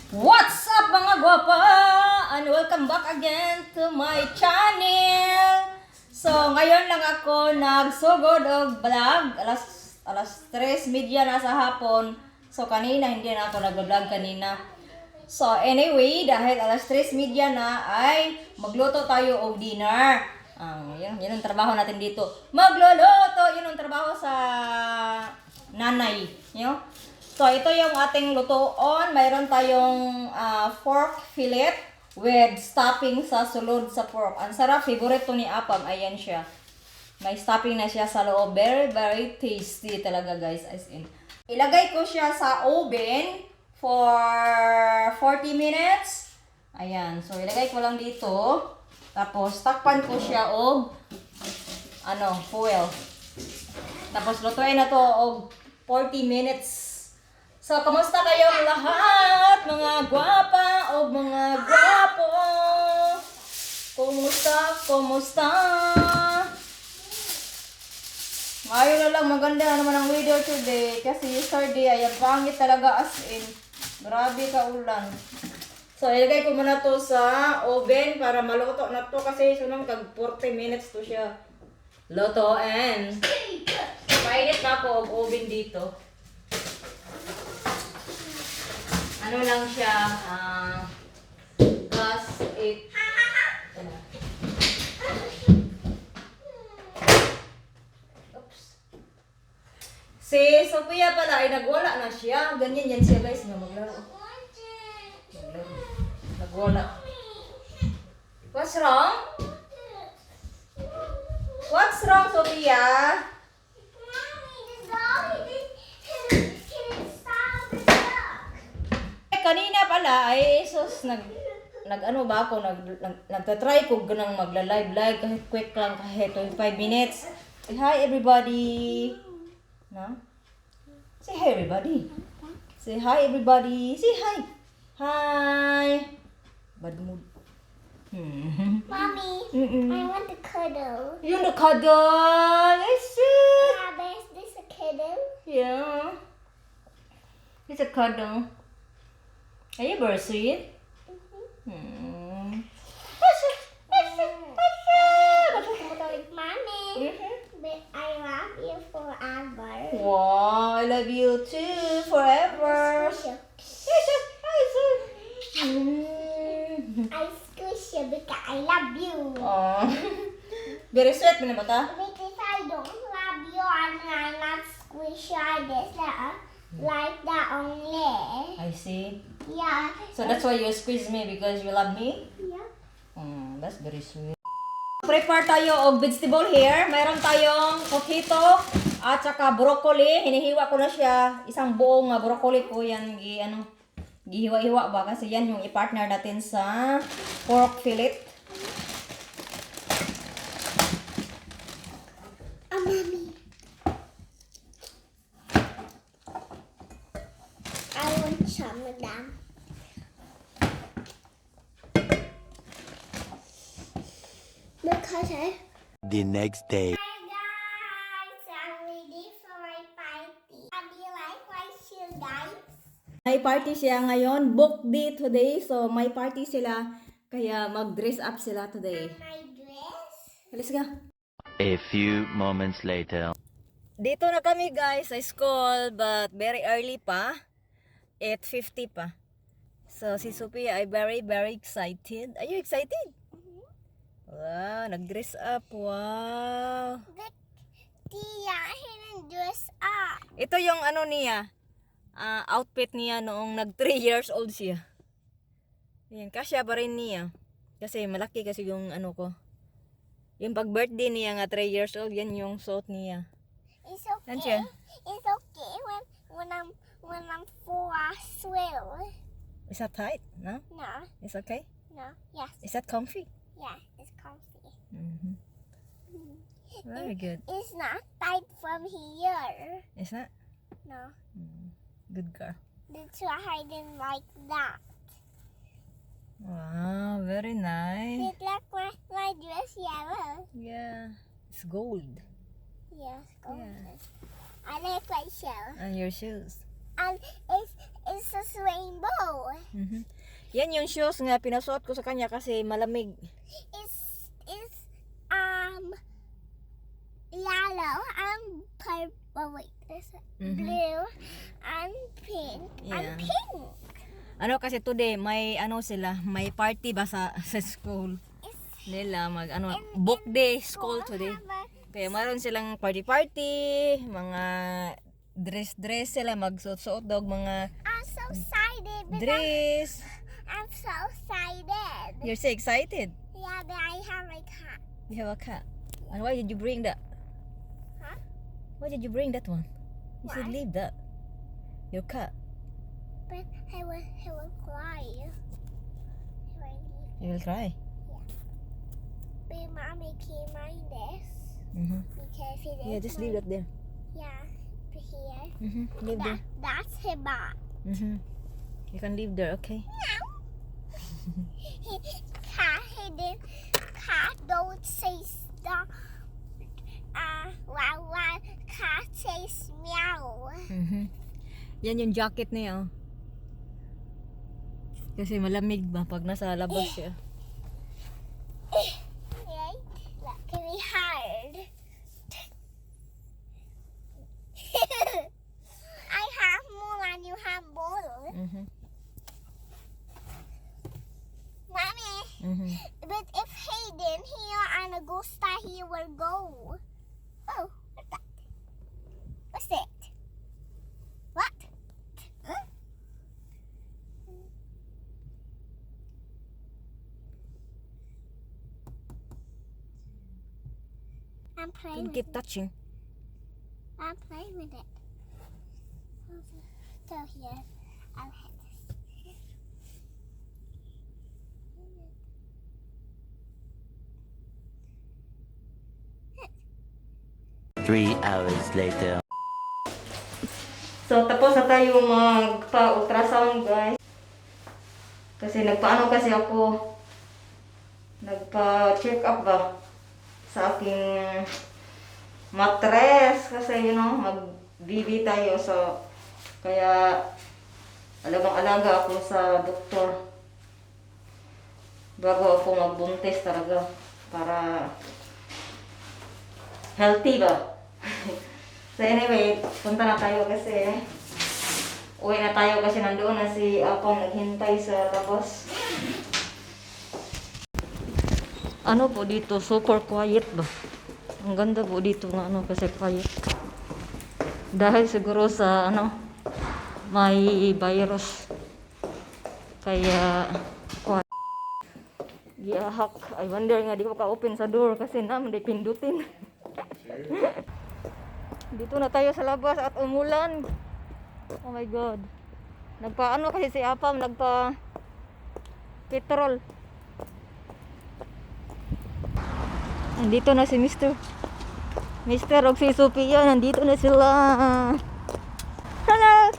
What's up mga gwapa? And welcome back again to my channel. So ngayon lang ako nagsugod og vlog. Alas 3:30 na sa hapon. So kanina hindi na ako nag-vlog kanina. So anyway, dahil alas 3:30 na ay magluto tayo og dinner. Yun ang trabaho natin dito. Magluluto, yun ang trabaho sa nanay. You know? So, ito yung ating lutoon. Mayroon tayong pork fillet with stuffing sa sulod sa pork. Ang sarap, favorite to ni Apam. Ayan siya. May stuffing na siya sa loob. Very, very tasty talaga, guys. As in. Ilagay ko siya sa oven for 40 minutes. Ayan. So, ilagay ko lang dito. Tapos, takpan ko siya og foil. Tapos, lutuin na to og 40 minutes. So, kamusta kayong lahat, mga gwapa o mga gwapo? Kumusta? Ngayon na lang, maganda naman ang video today. Kasi yesterday ay pangit talaga as in. Grabe ka ulan. So, ilagay ko muna to sa oven para maluto na to. Kasi sunong tag 40 minutes to siya. Lutoin. Mainit na ako og oven dito. Ano lang siya, gas 8. Oops. Si Sophia pala ay nagwala na siya. Ganyan yan siya guys, na maglaro. Nagwala. What's wrong? What's wrong, Sophia? Kanina pala ay nagtatry ko ganang magla-live kahit quick lang, kahit 25 minutes. Say hi everybody. No? Say hi everybody. Say hi everybody. Say hi. Hi. Bad mood. Mommy, I want to cuddle. You want to cuddle? Is it? Yeah, is this a cuddle? Yeah. It's a cuddle. Are you very sweet? Mommy, but I love you forever. Wow, I love you too forever. I squish you because I love you. Oh, very sweet mo naman ta? Because I don't love you and I not squish you like that only. I see. Yeah. So that's why you squeeze me because you love me? Yeah. That's very sweet. Prepare tayo og vegetable here. Mayroon tayong potato at saka broccoli. Hinihiwa ko na siya. Isang buong broccoli ko yan. Gihiwa-hiwa ba? Kasi yan yung i-partner natin sa pork fillet. Mommy. I want some of them. Because The next day. Hi guys, I'm ready for my party. How do you like my shoe, guys? May party siya ngayon. Book day today. So may party sila. Kaya mag-dress up sila today. And my dress. Let's go. A few moments later. Dito na kami guys sa school. But very early pa. 8:50 pa. So si Sophia ay very very excited. Are you excited? Wow, nag-dress up. Wow. Tia, I didn't dress up. Ito yung niya. Outfit niya noong nag 3 years old siya. Yan, kasya pa rin niya. Kasi malaki kasi yung ko. Yung pag-birthday niya nga 3 years old, yan yung suot niya. It's okay. Yan siya. It's okay when I'm full of swell. Is that tight? No? No, It's okay? no, yes, Is that comfy? yeah, it's comfy. Mm-hmm. Very good. It's not tight from here. Is that? No, Good girl. that's why I didn't like that. Wow, very nice. It like my dress yellow. Yeah. It's gold. Yes, golden. I like my shell. And your shoes. And it's a rainbow. Yan yung shoes nga pinasuot ko sa kanya kasi malamig. It's yellow and purple. Wait, is it blue and pink Yeah. and pink. Ano kasi today may ano sila, may party ba sa school nila book day school today. Kaya meron silang party, mga dress sila, magsuot-suot daw mga I'm so excited. dress. I'm so excited. You're so excited. Yeah, but I have my cat. You have a cat. And why did you bring that? Huh? Why did you bring that one? You should Why? leave that. Your cat. But he will cry. You will cry. But mommy can mind this because it is. Yeah, just leave that there. Yeah, but here. Leave there. That's his bot. You can leave there, okay? Cat don't say stop. Wow, cat says meow. Yan yung jacket niya, oh. Kasi malamig ba pag nasa labas siya. Right? That can be hard. I have more and you have more. Mommy, but if Hayden here and Augusta here will go. Oh, what's that? What's that? What? Huh? I'm playing Don't with keep it. touching. I'm playing with it. So here, I'll hit this. 3 hours later. So, tapos na tayo magpa-ultrasound, guys. Kasi nagpaano kasi ako. Nagpa-check up ba sa aking mattress. Kasi, mag-BB tayo. So, kaya, alagang-alaga ako sa doktor. Bago ako magbuntis talaga. Para healthy ba? So anyway, punta na tayo kasi uwi na tayo kasi nandoon na si Apong naghintay sa labas. Ano po dito? Super quiet ba? Ang ganda po dito nga kasi quiet. Dahil siguro sa may virus. Kaya quiet. Giyahak. I wonder nga di ko ka-open sa door kasi naman di pindutin. Dito na tayo sa labas at umulan. Oh my God. Nagpa kasi si Apam, nagpa petrol. Nandito na si Mr. og si Sophia, nandito na sila. Hello!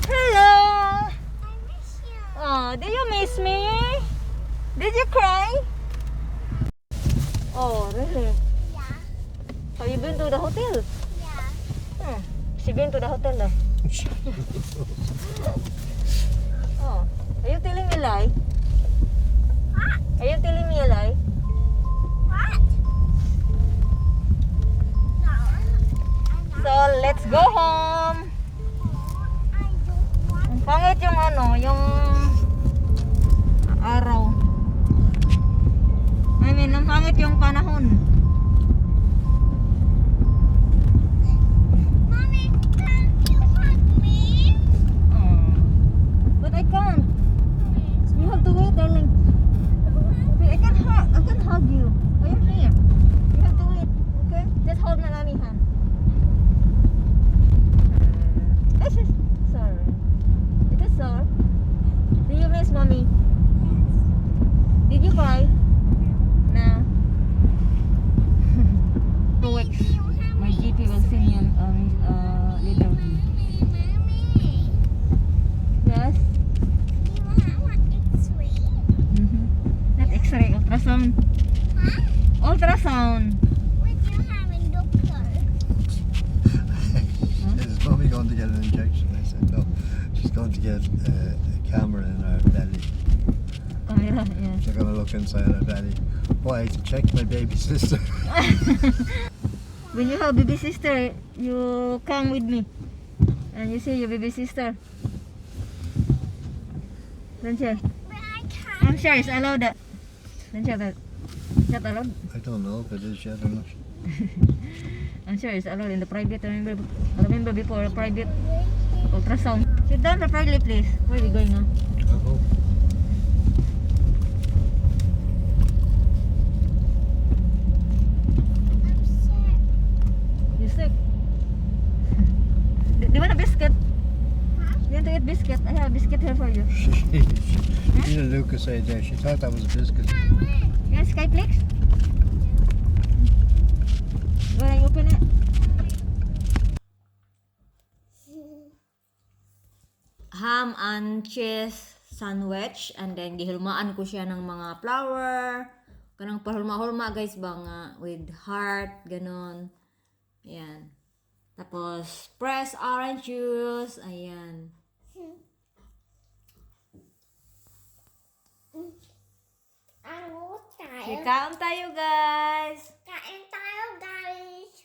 Hello! Do you miss me? Did you cry? Oh, really? Yeah, Have you been to the hotel? yeah. She been to the hotel na. Oh, are you telling me a lie? What? Are you telling me a lie? What? No, I'm not. So, let's go home. I don't want. Ang pangit yung yung araw. I mean, ang pangit yung panahon. Mommy, can you hug me? Oh. But I can't. You have to wait, darling. Wait, I can hug you. I am here. You have to wait, okay? Just hold my mommy hand. This is sorry. It is sore. Do you miss mommy? Did you cry? No. ultrasound. What do you have in doctor? Is mommy going to get an injection? I said no. She's going to get a camera in her belly. Camera, yes. They're going to look inside her belly. Why? To check my baby sister. When you have baby sister, you come with me. And you see your baby sister. Don't you? But I can't. I'm sure it's allowed that. Don't you that? Is that allowed? I don't know if it is yet or not. I'm sure it's allowed in the private. I remember before a private ultrasound. Sit down properly, please. Where are we going now? Oh. I'm sick. You sick? Do you want a biscuit? Huh? You want to eat biscuit? I have a biscuit here for you. You know, Lucas said there. She thought that was a biscuit. Yes, Skyflix? Go ahead, open it. Ham and cheese sandwich, and then gihulmaan ko siya ng mga flour, kanang pahulma-hulma guys ba nga with heart ganon. Ayan. Tapos press orange juice, ayan. Ang tayo. Kain tayo guys. Kain tayo, guys.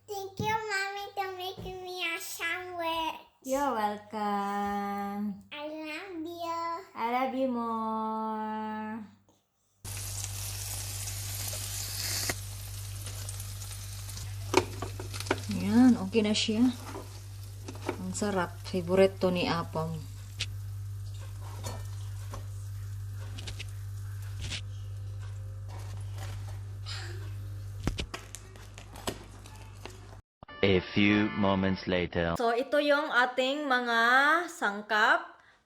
Thank you, Mommy, to make me a sandwich. You're welcome. I love you. I love you more. Yan, okay na siya. Ang sarap. Favorite to ni Apam. A few moments later. So, ito yung ating mga sangkap.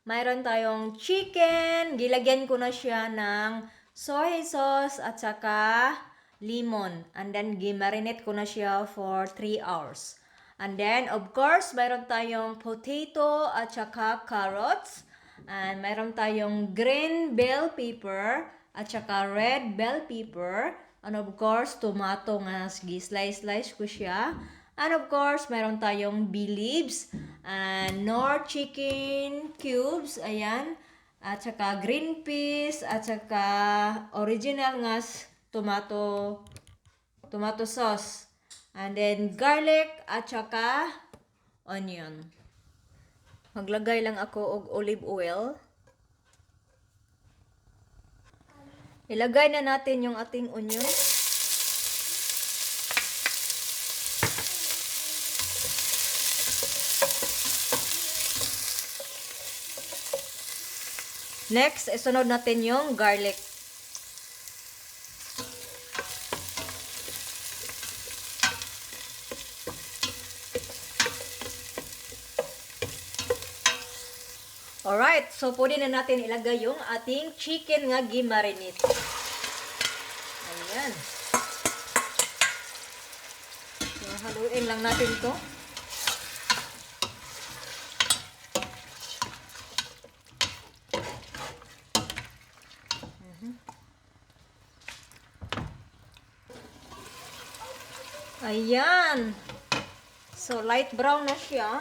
Mayroon tayong chicken. Gilagyan ko na siya ng soy sauce at saka lemon. And then, gimarinate ko na siya for 3 hours. And then, of course, mayroon tayong potato at saka carrots. And mayroon tayong green bell pepper at saka red bell pepper. And of course, tomato nga slice ko siya. And of course, mayroon tayong bay leaves and nor chicken cubes, ayan. At saka green peas, at saka original nga tomato sauce. And then garlic at saka onion. Maglagay lang ako og olive oil. Ilagay na natin yung ating onion. Next, isunod natin yung garlic. Alright, so pwede na natin ilagay yung ating chicken nga gimarinate. Ayan. So, haluin lang natin to. Ayan. So, light brown na siya.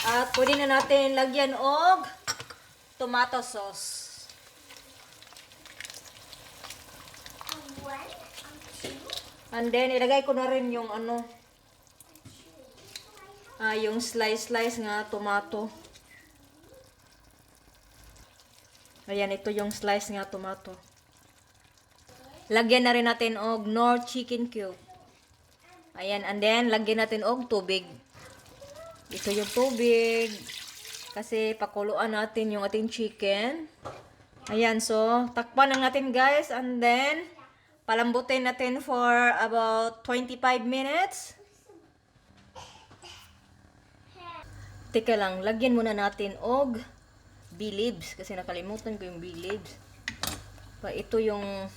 At pwede na natin lagyan og tomato sauce. And then, ilagay ko na rin yung yung slice nga tomato. Ayan, ito yung slice nga tomato. Lagyan na rin natin og nor chicken cube. Ayan, and then, lagyan natin og tubig. Ito yung tubig. Kasi, pakuluan natin yung ating chicken. Ayan, so, takpan lang natin guys. And then, palambutin natin for about 25 minutes. Teka lang, lagyan muna natin og bay leaves. Kasi nakalimutan ko yung bay leaves. Ito yung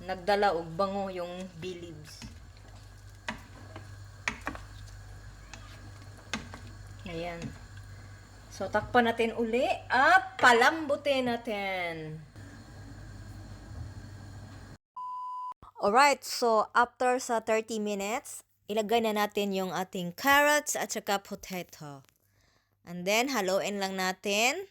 nagdala og bango yung bay leaves. Ayan. So, So, takpan natin uli at palambutin natin. Alright, so after sa 30 minutes, ilagay na natin yung ating carrots at saka potato. And then, haluin lang natin.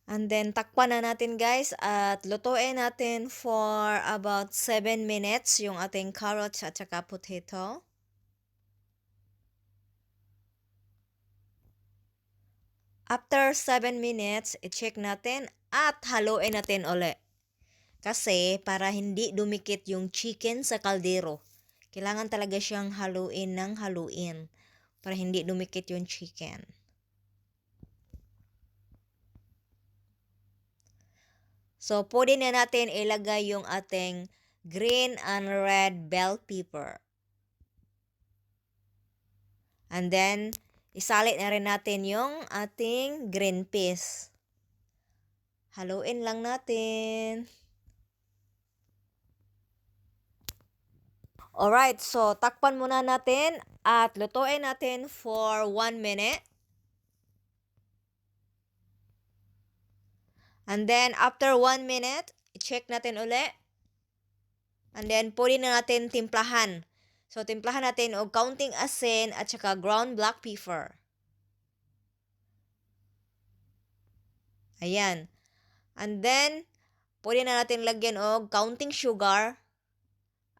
And then, takpan na natin guys at lutuin natin for about 7 minutes yung ating carrots at saka potato. After 7 minutes, i-check natin at haluin natin uli. Kasi para hindi dumikit yung chicken sa kaldero, kailangan talaga siyang haluin ng haluin para hindi dumikit yung chicken. So, pwede na natin ilagay yung ating green and red bell pepper. And then, isalit na rin natin yung ating green peas. Haluin lang natin. Alright, so takpan muna natin at lutuin natin for 1 minute. And then, after 1 minute, i-check natin uli. And then, pwede na natin timplahan. So, timplahan natin og kaunting asin at saka ground black pepper. Ayan. And then, pwede na natin lagyan og kaunting sugar.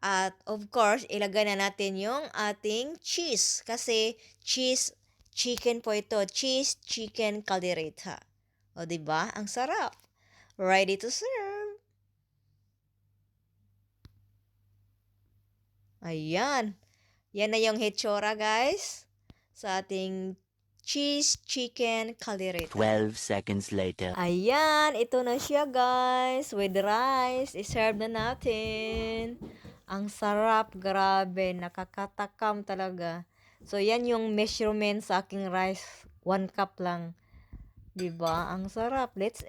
At of course, ilagay na natin yung ating cheese. Kasi cheese, chicken po ito. Cheese, chicken caldereta. O diba? Ang sarap. Ready to serve. Ayan. Yan na yung hitsura guys. Sa ating cheese, chicken caldereta. 12 seconds later. Ayan. Ito na siya guys. With rice. I-serve na natin. Ang sarap, grabe, nakakatakam talaga. So, yan yung measurement sa aking rice. 1 cup lang. Diba? Ang sarap. Let's